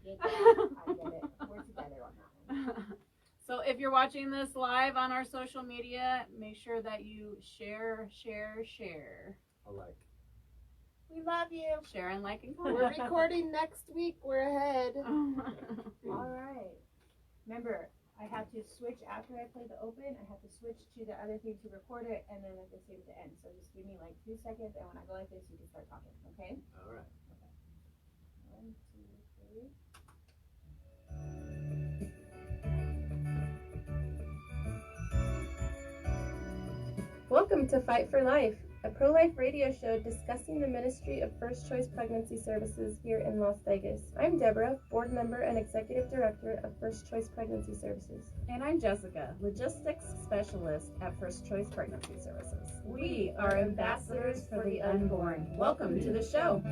get that. I get it. We're together on that one. So if you're watching this live on our social media, make sure that you share. I like. We love you. Share and like and comment. We're recording next week. We're ahead. All right. Remember, I have to switch after I play the open. I have to switch to the other thing to record it, and then at the same to end. So just give me like 2 seconds, and when I go like this, you can start talking. Okay? All right. Okay. 1, 2, 3. Welcome to Fight for Life, a pro-life radio show discussing the Ministry of First Choice Pregnancy Services here in Las Vegas. I'm Deborah, board member and executive director of First Choice Pregnancy Services. And I'm Jessica, logistics specialist at First Choice Pregnancy Services. We are ambassadors for the unborn. Welcome to the show.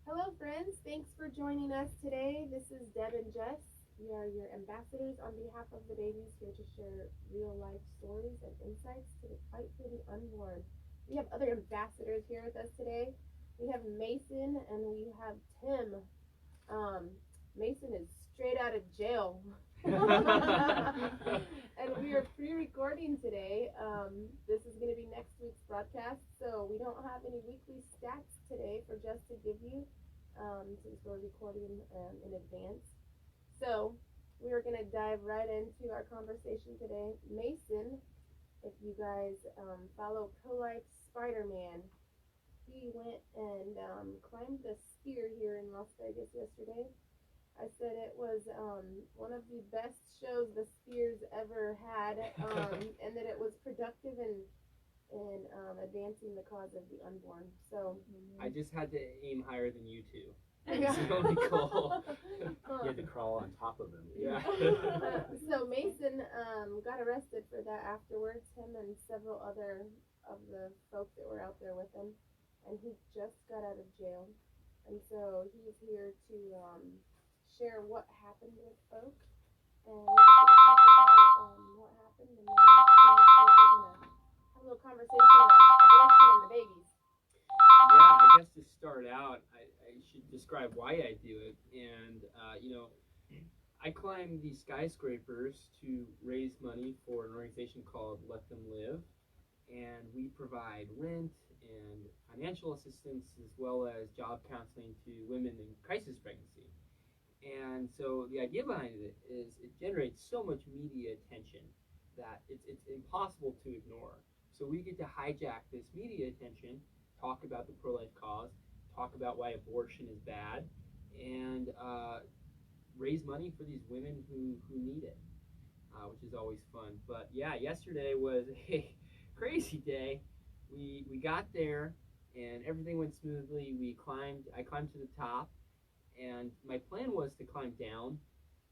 Hello, friends. Thanks for joining us today. This is Deb and Jess. We are your ambassadors on behalf of the babies, here to share real-life stories and insights to the fight for the unborn. We have other ambassadors here with us today. We have Mason and we have Tim. Mason is straight out of jail. And we are pre-recording today. This is going to be next week's broadcast, so we don't have any weekly stats today for Jess to give you, since we're recording in advance. So we are going to dive right into our conversation today. Mason, if you guys follow Pro-Life Spiderman, he went and climbed the spear here in Las Vegas yesterday. I said it was one of the best shows the spears ever had, and that it was productive in advancing the cause of the unborn. So I just had to aim higher than you two. Yeah. That's the only goal. You had to crawl on top of him. Yeah. So Mason got arrested for that afterwards, him and several other of the folks that were out there with him, and he just got out of jail, and so he's here to share what happened with folk, and we're just going to talk about what happened, and then we're going to have a little conversation on abortion and the babies. Yeah, I guess to start out, I should describe why I do it. And, I climb these skyscrapers to raise money for an organization called Let Them Live. And we provide rent and financial assistance as well as job counseling to women in crisis pregnancy. And so the idea behind it is it generates so much media attention that it's impossible to ignore. So we get to hijack this media attention, talk about the pro-life cause, talk about why abortion is bad, and raise money for these women who need it, which is always fun. But yeah, yesterday was a crazy day. We got there and everything went smoothly. I climbed to the top, and my plan was to climb down,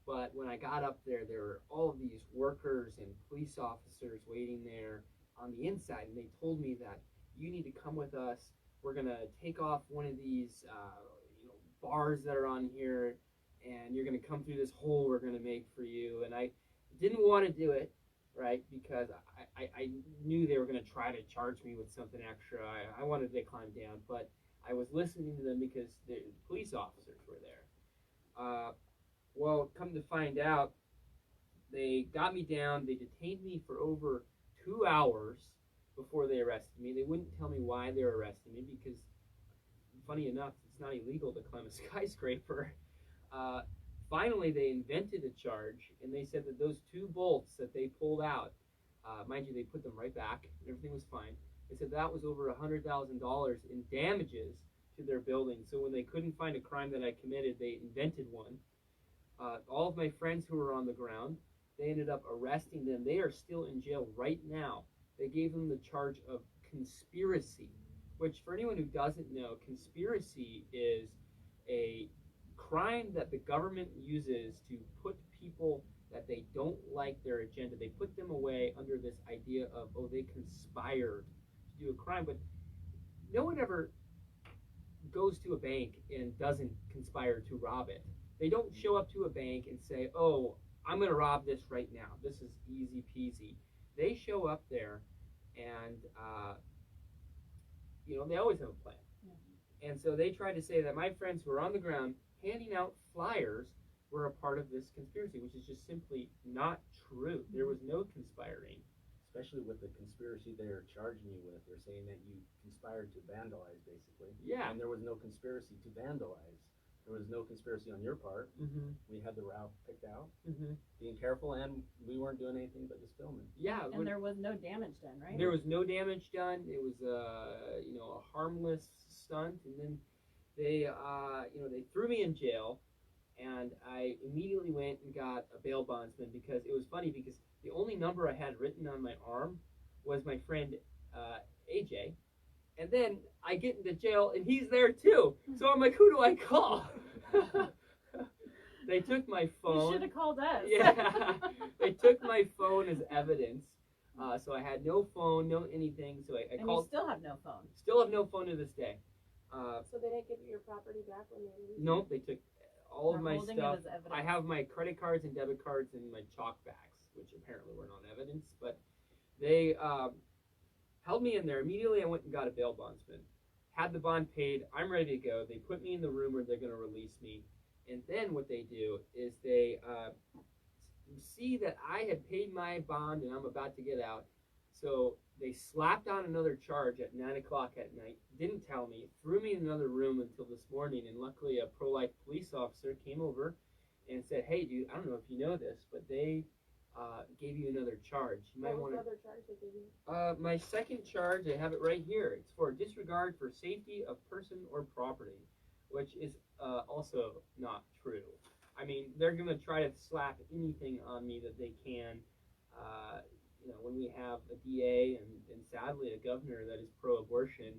but when I got up there, there were all of these workers and police officers waiting there on the inside, and they told me that you need to come with us. We're gonna take off one of these bars that are on here, and you're gonna come through this hole we're gonna make for you. And I didn't want to do it, right, because I knew they were gonna try to charge me with something extra. I wanted to climb down, but I was listening to them because the police officers were there. Well, come to find out, they got me down. They detained me for over 2 hours before they arrested me. They wouldn't tell me why they were arresting me because, funny enough, it's not illegal to climb a skyscraper. Finally, they invented a charge, and they said that those 2 bolts that they pulled out, mind you, they put them right back, and everything was fine. They said that was over $100,000 in damages to their building. So when they couldn't find a crime that I committed, they invented one. All of my friends who were on the ground, they ended up arresting them. They are still in jail right now. They gave them the charge of conspiracy, which for anyone who doesn't know, conspiracy is a crime that the government uses to put people that they don't like their agenda. They put them away under this idea of, oh, they conspired to do a crime. But no one ever goes to a bank and doesn't conspire to rob it. They don't show up to a bank and say, oh, I'm going to rob this right now. This is easy peasy. They show up there and, they always have a plan. And so they tried to say that my friends who were on the ground handing out flyers were a part of this conspiracy, which is just simply not true. There was no conspiring. Especially with the conspiracy they're charging you with. They're saying that you conspired to vandalize, basically. Yeah. And there was no conspiracy to vandalize. There was no conspiracy on your part. Mm-hmm. We had the route picked out, Mm-hmm. being careful, and we weren't doing anything but just filming. Yeah. And there was no damage done, right? There was no damage done. It was a harmless stunt, and then they they threw me in jail, and I immediately went and got a bail bondsman because it was funny because the only number I had written on my arm was my friend AJ, and then I get into jail and he's there too. So I'm like, who do I call? They took my phone. You should have called us. Yeah, they took my phone as evidence. So I had no phone, no anything. So I And called. you still have no phone. Still have no phone to this day. So they didn't give you your property back when they released Nope, they took all of They're my holding stuff. it as evidence. I have my credit cards and debit cards and my chalk backs, which apparently were not evidence. But they held me in there. Immediately I went and got a bail bondsman. Had the bond paid. I'm ready to go. They put me in the room where they're going to release me. And then what they do is they see that I had paid my bond and I'm about to get out. So they slapped on another charge at 9 o'clock at night, didn't tell me, threw me in another room until this morning, and luckily a pro-life police officer came over and said, hey, dude, I don't know if you know this, but they gave you another charge. You might What want was to. the other charge they gave you? My second charge, I have it right here. It's for disregard for safety of person or property, which is also not true. I mean, they're going to try to slap anything on me that they can. When we have a DA and sadly a governor that is pro-abortion,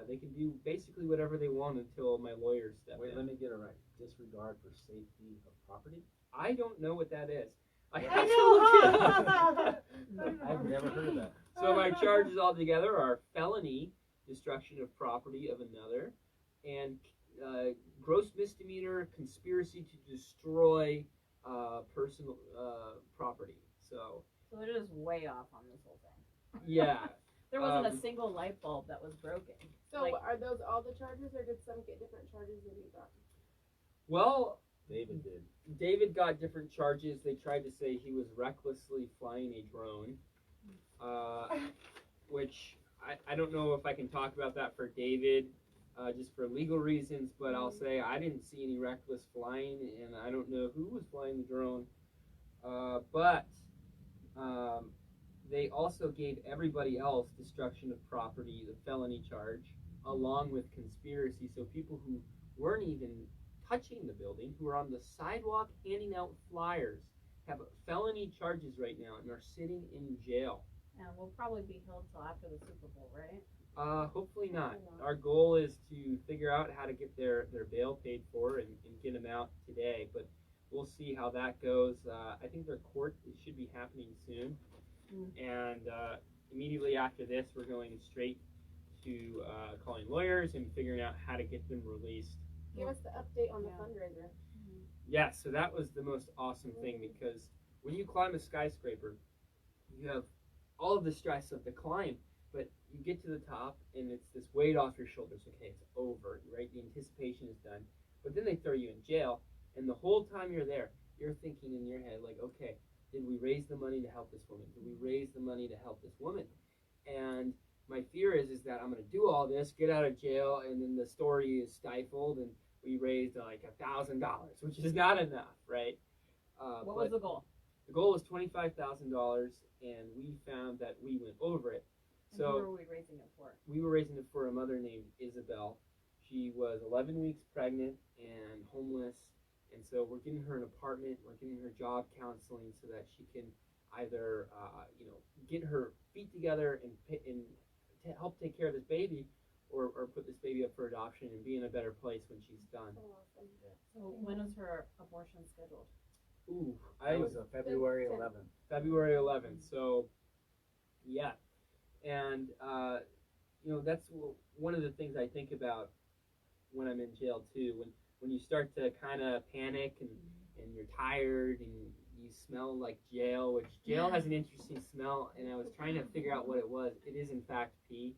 they can do basically whatever they want until my lawyers step Wait, in. let me get it right. Disregard for safety of property? I don't know what that is. I Yeah. have to look it up. I've never heard of that. So my charges altogether are felony, destruction of property of another, and gross misdemeanor, conspiracy to destroy personal property. So it is way off on this whole thing. yeah, There wasn't a single light bulb that was broken. So Like- are those all the charges, or did some get different charges than you got? well, David did. David got different charges. They tried to say he was recklessly flying a drone, which I don't know if I can talk about that for David, just for legal reasons, but I'll say I didn't see any reckless flying, and I don't know who was flying the drone. But they also gave everybody else destruction of property, the felony charge, along with conspiracy. So people who weren't even touching the building, who are on the sidewalk handing out flyers, have felony charges right now and are sitting in jail. And we'll probably be held till after the Super Bowl, right? Hopefully not. Our goal is to figure out how to get their bail paid for and get them out today, but we'll see how that goes. I think their court should be happening soon. And immediately after this, we're going straight to calling lawyers and figuring out how to get them released. Give us the update on the Yeah. fundraiser. Yeah, so that was the most awesome thing, because when you climb a skyscraper, you have all of the stress of the climb, but you get to the top and it's this weight off your shoulders. Okay, it's over, right? The anticipation is done. But then they throw you in jail, and the whole time you're there, you're thinking in your head, like, okay, did we raise the money to help this woman? Did we raise the money to help this woman? And my fear is that I'm going to do all this, get out of jail, and then the story is stifled, and we raised like $1,000, which is not enough, right? What was the goal? The goal was $25,000, and we found that we went over it. And who were we raising it for? We were raising it for a mother named Isabel. She was 11 weeks pregnant and homeless, and so we're getting her an apartment. We're giving her job counseling so that she can either, get her feet together and to help take care of this baby, or put this baby up for adoption and be in a better place when she's done. So awesome. So when is her abortion scheduled? Ooh, That was February 11th. February 11th. So, yeah, and that's one of the things I think about when I'm in jail too. When you start to kind of panic and you're tired and you smell like jail, which jail has an interesting smell, and I was trying to figure out what it was. It is in fact pee.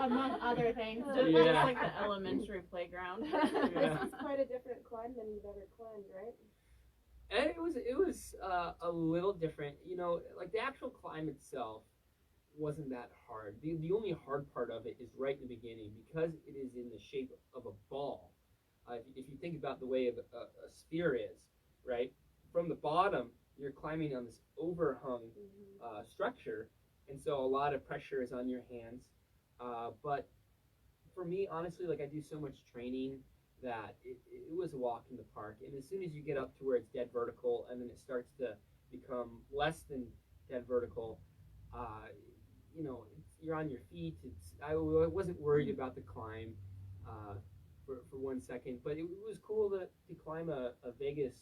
Among other things. Just Yeah. like the elementary playground. Yeah. This is quite a different climb than you've ever climbed, right? And it was a little different, you know, like the actual climb itself wasn't that hard. The only hard part of it is right in the beginning because it is in the shape of a ball. If you think about the way a sphere is, right, from the bottom you're climbing on this overhung structure, and so a lot of pressure is on your hands. But for me, honestly, like I do so much training that it was a walk in the park. And as soon as you get up to where it's dead vertical and then it starts to become less than dead vertical, you know, you're on your feet. I wasn't worried about the climb for 1 second, but it was cool to climb a Vegas.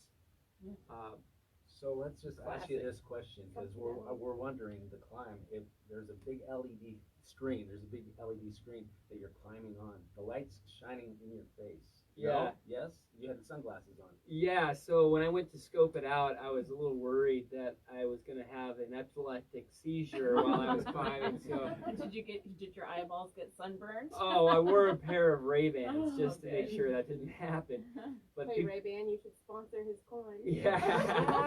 So let's just ask you Classic. this question, because we're wondering the climb. If there's a big LED screen, that you're climbing on. The light's shining in your face. Yeah. No? Yes? You had the sunglasses on. Yeah, so when I went to scope it out, I was a little worried that I was going to have an epileptic seizure while I was climbing. So, Did your eyeballs get sunburned? oh, I wore a pair of Ray-Bans just to Okay. make sure that didn't happen. But Hey, peop- Ray-Ban, you should sponsor his climb. yeah,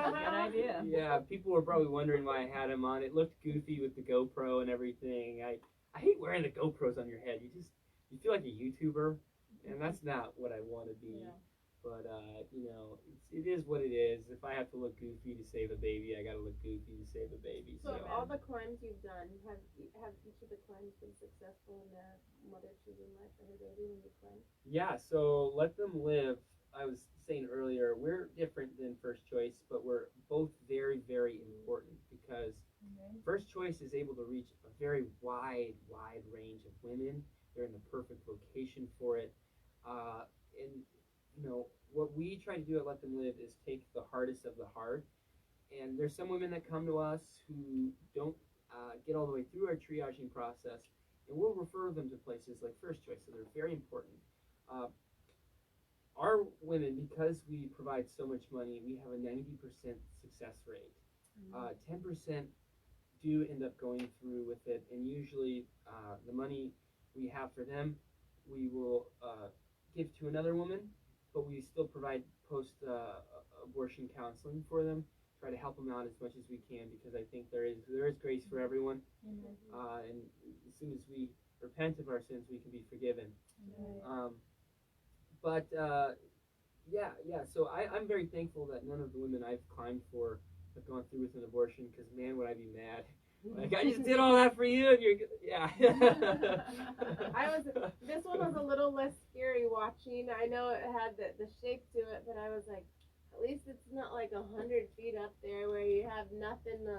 Good idea. yeah, people were probably wondering why I had them on. It looked goofy with the GoPro and everything. I hate wearing the GoPros on your head. You feel like a YouTuber, and that's not what I want to be. Yeah. But you know, it is what it is. If I have to look goofy to save a baby, I gotta look goofy to save a baby. So So all the climbs you've done, have each of the climbs been successful in the mother choosing life for her baby when you climb? yeah, so let them live. I was saying earlier, we're different than First Choice, but we're both very, very important because First Choice is able to reach a very wide range of women. They're in the perfect location for it. And, you know, what we try to do at Let Them Live is take the hardest of the hard. And there's some women that come to us who don't get all the way through our triaging process, and we'll refer them to places like First Choice, so they're very important. Our women, because we provide so much money, we have a 90% success rate. 10% do end up going through with it, and usually the money we have for them, we will give to another woman, but we still provide post-abortion counseling for them, try to help them out as much as we can, because I think there is grace for everyone, and as soon as we repent of our sins, we can be forgiven. But yeah. So I'm very thankful that none of the women I've climbed for have gone through with an abortion, because man, would I be mad. Like, I just did all that for you, and you're, yeah. This one was a little less scary watching. I know it had the shape to it, but I was like, at least it's not like 100 feet up there where you have nothing.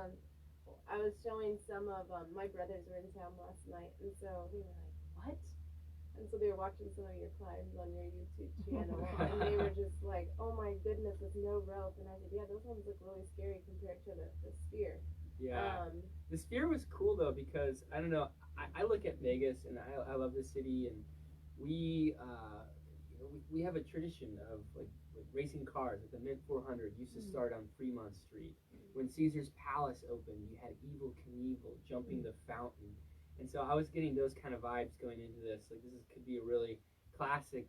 I was showing some of my brothers were in town last night, and so they were like, what? And so they were watching some of your climbs on your YouTube channel, and they were just like, oh my goodness, with no rope. And I said, yeah, those ones look really scary compared to the sphere. Yeah. The Sphere was cool though, because I don't know. I look at Vegas and I love the city, and we we have a tradition of like racing cars. Like the Mid 400 used to start on Fremont Street. When Caesar's Palace opened, you had Evel Knievel jumping the fountain, and so I was getting those kind of vibes going into this. Like could be a really classic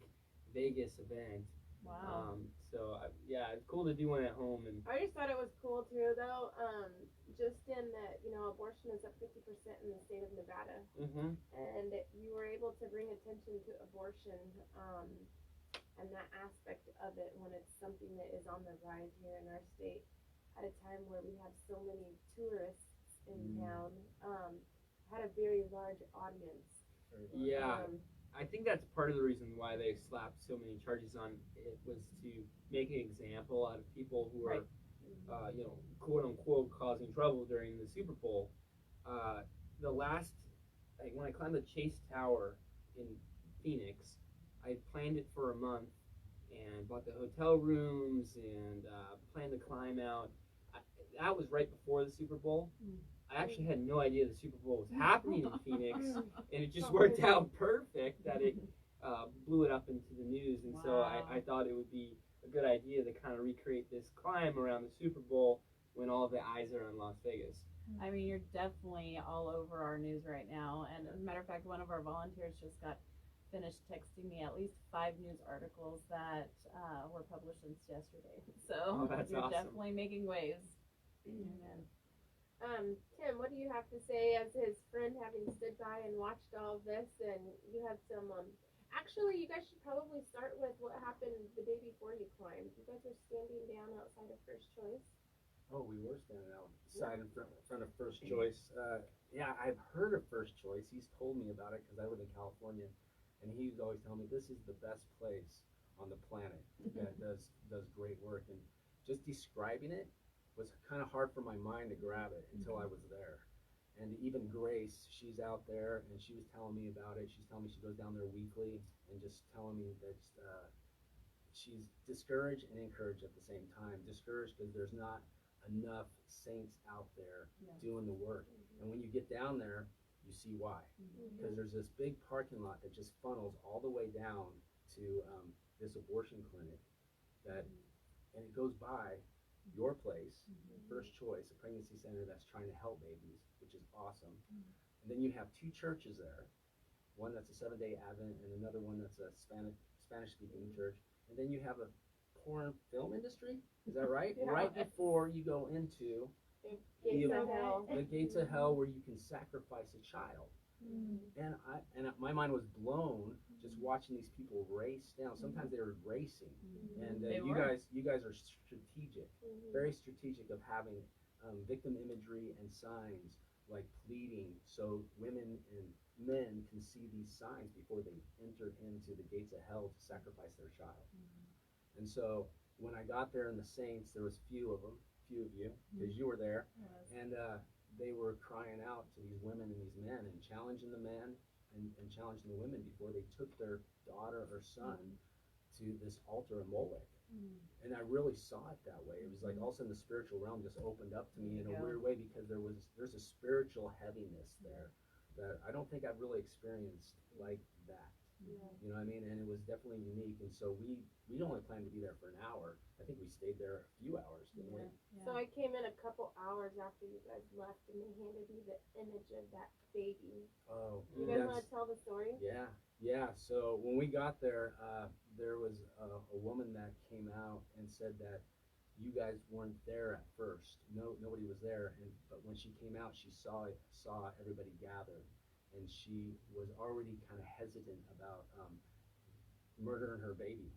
Vegas event. Wow. So yeah, it's cool to do one at home. And I just thought it was cool too, though. Just in that, you know, abortion is up 50% in the state of Nevada, and you were able to bring attention to abortion and that aspect of it when it's something that is on the rise here in our state at a time where we have so many tourists in town. Had a very large audience. yeah. I think that's part of the reason why they slapped so many charges on it, was to make an example out of people who are, you know, quote unquote causing trouble during the Super Bowl. When I climbed the Chase Tower in Phoenix, I had planned it for a month and bought the hotel rooms and planned to climb out. That was right before the Super Bowl. I actually had no idea the Super Bowl was happening in Phoenix, and it just worked out perfect that it blew it up into the news. And so I thought it would be a a good idea to kind of recreate this climb around the Super Bowl when all the eyes are on Las Vegas. I mean, you're definitely all over our news right now. And as a matter of fact, one of our volunteers just got finished texting me at least 5 news articles that were published since yesterday. So that's you're awesome. definitely making waves. Amen. Tim, what do you have to say as his friend, having stood by and watched all of this? And you had some, actually, you guys should probably start with what happened the day before you climbed. You guys were standing down outside of First Choice. Oh, we were standing outside in front of First Choice. Yeah, I've heard of First Choice. He's told me about it because I live in California, and he's always telling me this is the best place on the planet that does great work. And just describing it was kind of hard for my mind to grab it until I was there. And even Grace, she's out there, and she was telling me about it. She's telling me she goes down there weekly, and just telling me that she's discouraged and encouraged at the same time. Discouraged because there's not enough saints out there doing the work. And when you get down there, you see why. Because there's this big parking lot that just funnels all the way down to this abortion clinic and it goes by your place, First Choice, a pregnancy center that's trying to help babies, which is awesome. And then you have 2 churches there, one that's a Seventh-day Advent and another one that's a Spanish-speaking church. And then you have a porn film industry, is that right? Right before you go into the gates of hell where you can sacrifice a child. And my mind was blown just watching these people race down. Sometimes they were racing, and you guys are strategic, very strategic of having victim imagery and signs like pleading, so women and men can see these signs before they enter into the gates of hell to sacrifice their child. And so when I got there in the saints, there was few of you, because you were there, and they were crying out to these women and these men and challenging the men and challenging the women before they took their daughter or son to this altar of Molech. And I really saw it that way. It was like all of a sudden the spiritual realm just opened up to me in a weird way, because there's a spiritual heaviness there that I don't think I've really experienced like that. You know what I mean? And it was definitely unique. And so we only planned to be there for an hour. I think we stayed there a few hours, didn't we? So I came in a couple hours after you guys left, and they handed me the image of that baby. Oh, You guys want to tell the story? Yeah. So when we got there, there was a woman that came out and said that you guys weren't there at first. Nobody was there. But when she came out, she saw everybody gathered, and she was already kind of hesitant about murdering her baby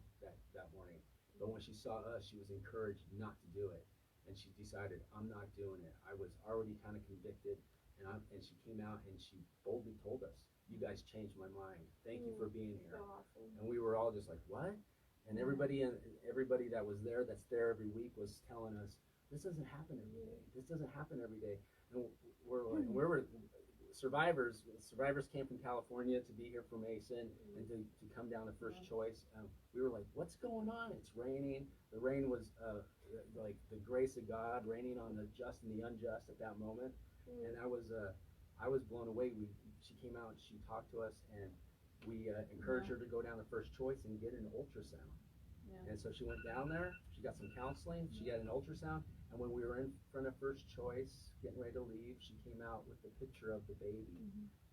that morning. But when she saw us, she was encouraged not to do it, and she decided, I'm not doing it. I was already kind of convicted, and she came out and she boldly told us, you guys changed my mind. Thank you for being here. So awesome. And we were all just like, what? And everybody that was there, that's there every week, was telling us, this doesn't happen every day. This doesn't happen every day. And we were survivors. Survivors came from California to be here for Mason and to come down to First Choice. We were like, what's going on? It's raining. The rain was like the grace of God raining on the just and the unjust at that moment. And I was blown away. She came out, she talked to us, and we encouraged her to go down to First Choice and get an ultrasound. And so she went down there, she got some counseling, she got an ultrasound, and when we were in front of First Choice, getting ready to leave, she came out with the picture of the baby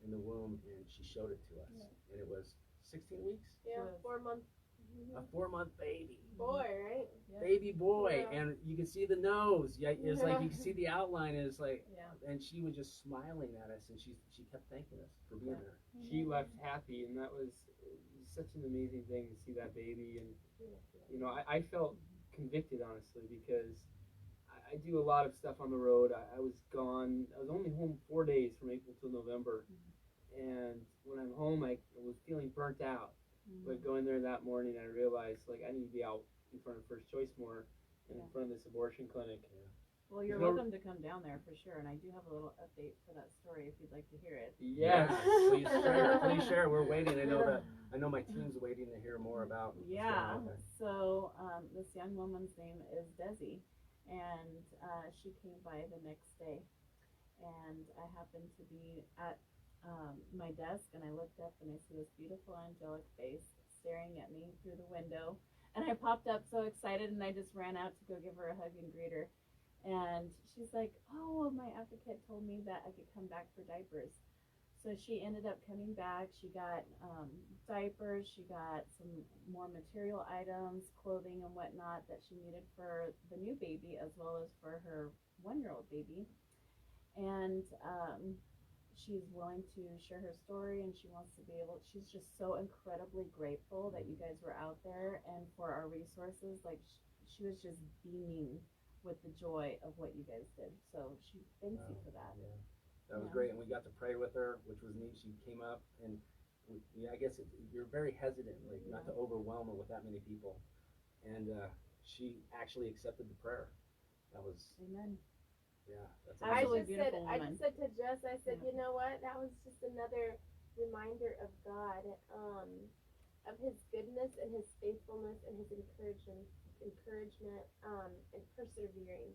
in the womb, and she showed it to us. And it was 16 weeks? Yeah, 4 months. A 4-month baby. Boy, right? Baby boy. Yeah. And you can see the nose. Yeah, it's like you can see the outline, and it's like, and she was just smiling at us, and she kept thanking us for being there. She left happy, and that was such an amazing thing to see that baby. And you know, I felt convicted, honestly, because I do a lot of stuff on the road. I was gone. I was only home 4 days from April till November, and when I'm home, I was feeling burnt out. But going there that morning, I realized, like, I need to be out in front of First Choice more and in front of this abortion clinic. Well, you're welcome to come down there for sure, and I do have a little update for that story if you'd like to hear it. Yes, please share. Please share. We're waiting. I know my team's waiting to hear more about. So this young woman's name is Desi, and she came by the next day, and I happened to be at my desk, and I looked up and I see this beautiful angelic face staring at me through the window. And I popped up so excited, and I just ran out to go give her a hug and greet her. And she's like, oh, my advocate told me that I could come back for diapers. So she ended up coming back. She got diapers, she got some more material items, clothing and whatnot that she needed for the new baby as well as for her 1-year-old baby. And she's willing to share her story, and she wants to be able, she's just so incredibly grateful that you guys were out there and for our resources. Like she was just beaming with the joy of what you guys did. So she thanks you for that. Yeah. That was great, and we got to pray with her, which was neat. She came up, and I guess you're very hesitant, like not to overwhelm her with that many people, and she actually accepted the prayer. That was Amen. Yeah, that's I amazing. just said to Jess, I said, you know what? That was just another reminder of God, of His goodness and His faithfulness and His encouragement, and persevering.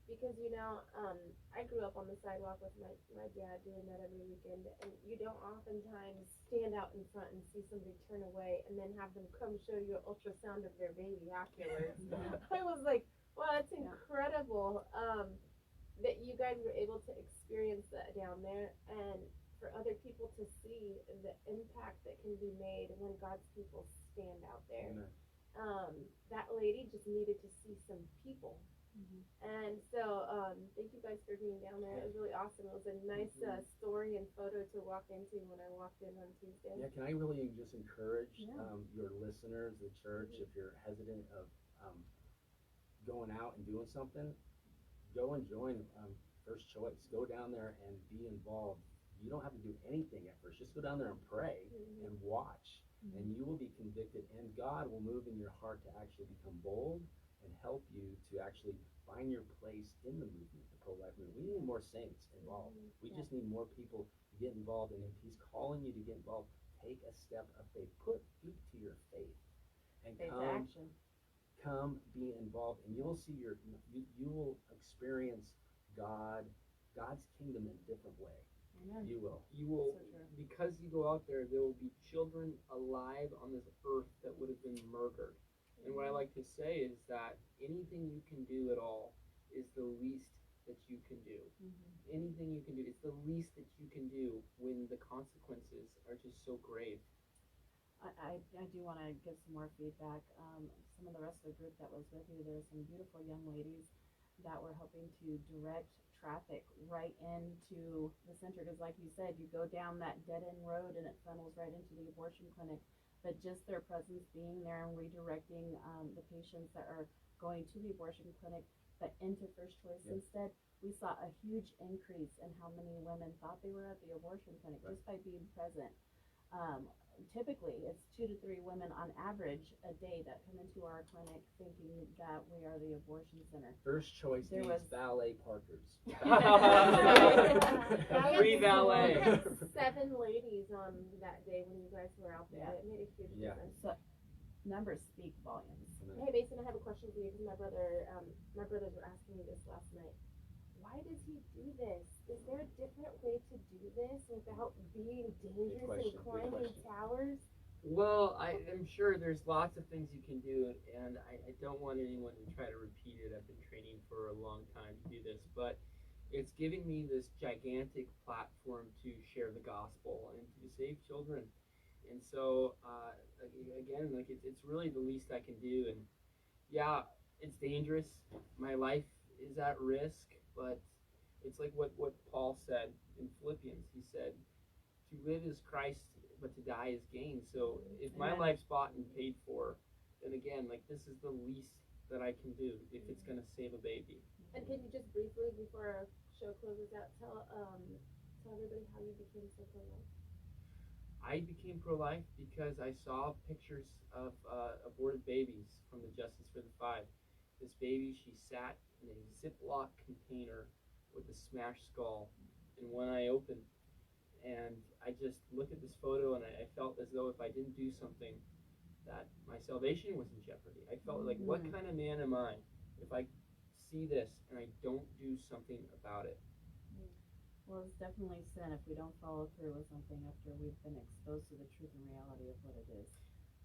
Because I grew up on the sidewalk with my dad doing that every weekend, and you don't oftentimes stand out in front and see somebody turn away and then have them come show you an ultrasound of their baby afterwards. I was like, wow, that's incredible. That you guys were able to experience that down there, and for other people to see the impact that can be made when God's people stand out there. That lady just needed to see some people. And so thank you guys for being down there. It was really awesome. It was a nice story and photo to walk into when I walked in on Tuesday. Yeah, can I really just encourage your listeners, the church, if you're hesitant of going out and doing something, go and join First Choice. Go down there and be involved. You don't have to do anything at first. Just go down there and pray and watch, and you will be convicted, and God will move in your heart to actually become bold and help you to actually find your place in the movement, the pro-life movement. We need more saints involved. We just need more people to get involved, and if He's calling you to get involved, take a step of faith. Put feet to your faith, and come be involved, and you'll see you will experience God's kingdom in a different way. Amen. You will. So because you go out there will be children alive on this earth that would have been murdered. And what I like to say is that anything you can do at all is the least that you can do. Anything you can do, it's the least that you can do when the consequences are just so grave. I do want to give some more feedback. Some of the rest of the group that was with you, there were some beautiful young ladies that were helping to direct traffic right into the center, because like you said, you go down that dead-end road and it funnels right into the abortion clinic. But just their presence being there and redirecting the patients that are going to the abortion clinic but into First Choice instead, we saw a huge increase in how many women thought they were at the abortion clinic just by being present. Typically, it's 2 to 3 women on average a day that come into our clinic thinking that we are the abortion center. First Choice needs valet parkers. Free valet. We had 7 ladies on that day when you guys were out there. It made a huge difference. So, numbers speak volumes. Hey Mason, I have a question for you because my brothers were asking me this last night. Why does he do this? Is there a different way to do this without being dangerous and climbing towers? Well, I'm sure there's lots of things you can do, and I don't want anyone to try to repeat it. I've been training for a long time to do this, but it's giving me this gigantic platform to share the gospel and to save children. And so, again, like it's really the least I can do. And yeah, it's dangerous. My life is at risk. But it's like what Paul said in Philippians. He said, to live is Christ, but to die is gain. So if my life's bought and paid for, then again, like this is the least that I can do if it's going to save a baby. And can you just briefly, before our show closes out, tell everybody how you became so pro-life? I became pro-life because I saw pictures of aborted babies from the Justice for the Five. This baby, she sat in a Ziploc container with a smashed skull and one eye open. And I just looked at this photo and I felt as though if I didn't do something, that my salvation was in jeopardy. I felt like, what kind of man am I if I see this and I don't do something about it? Well, it's definitely sin if we don't follow through with something after we've been exposed to the truth and reality of what it is.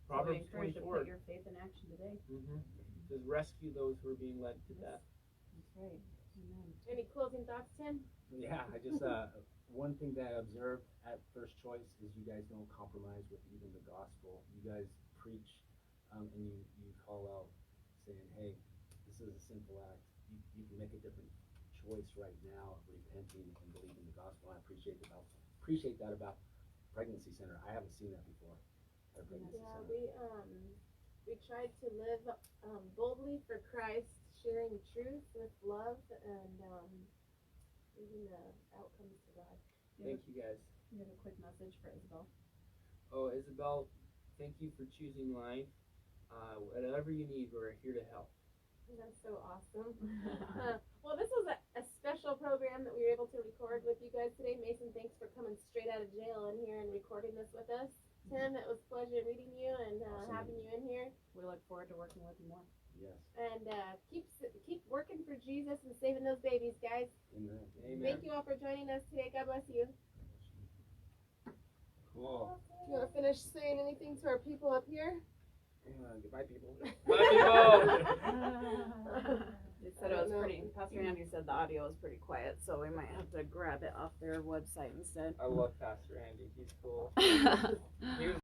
So we Proverbs encourage you to 24. put your faith in action today. Says rescue those who are being led to death. That's right. Amen. Any closing thoughts, Tim? Yeah, I just one thing that I observed at First Choice is you guys don't compromise with even the gospel. You guys preach, and you call out saying, "Hey, this is a sinful act. You can make a different choice right now of repenting and believing the gospel." I appreciate that about Pregnancy Center. I haven't seen that before at a pregnancy Yeah, center. we tried to live boldly for Christ, sharing truth with love, and leaving the outcomes to God. Thank you guys. You have a quick message for Isabel. Oh, Isabel, thank you for choosing life. Whatever you need, we're here to help. That's so awesome. Well, this was a special program that we were able to record with you guys today. Mason, thanks for coming straight out of jail in here and recording this with us. Tim, it was a pleasure meeting you and Awesome. having you in here. We look forward to working with you more. Yes. And keep working for Jesus and saving those babies, guys. Amen. Amen. Thank you all for joining us today. God bless you. Cool. Do you want to finish saying anything to our people up here? Goodbye, people. Bye, people. They said it was pretty. Pastor Andy said the audio was pretty quiet, so we might have to grab it off their website instead. I love Pastor Andy. He's cool. He was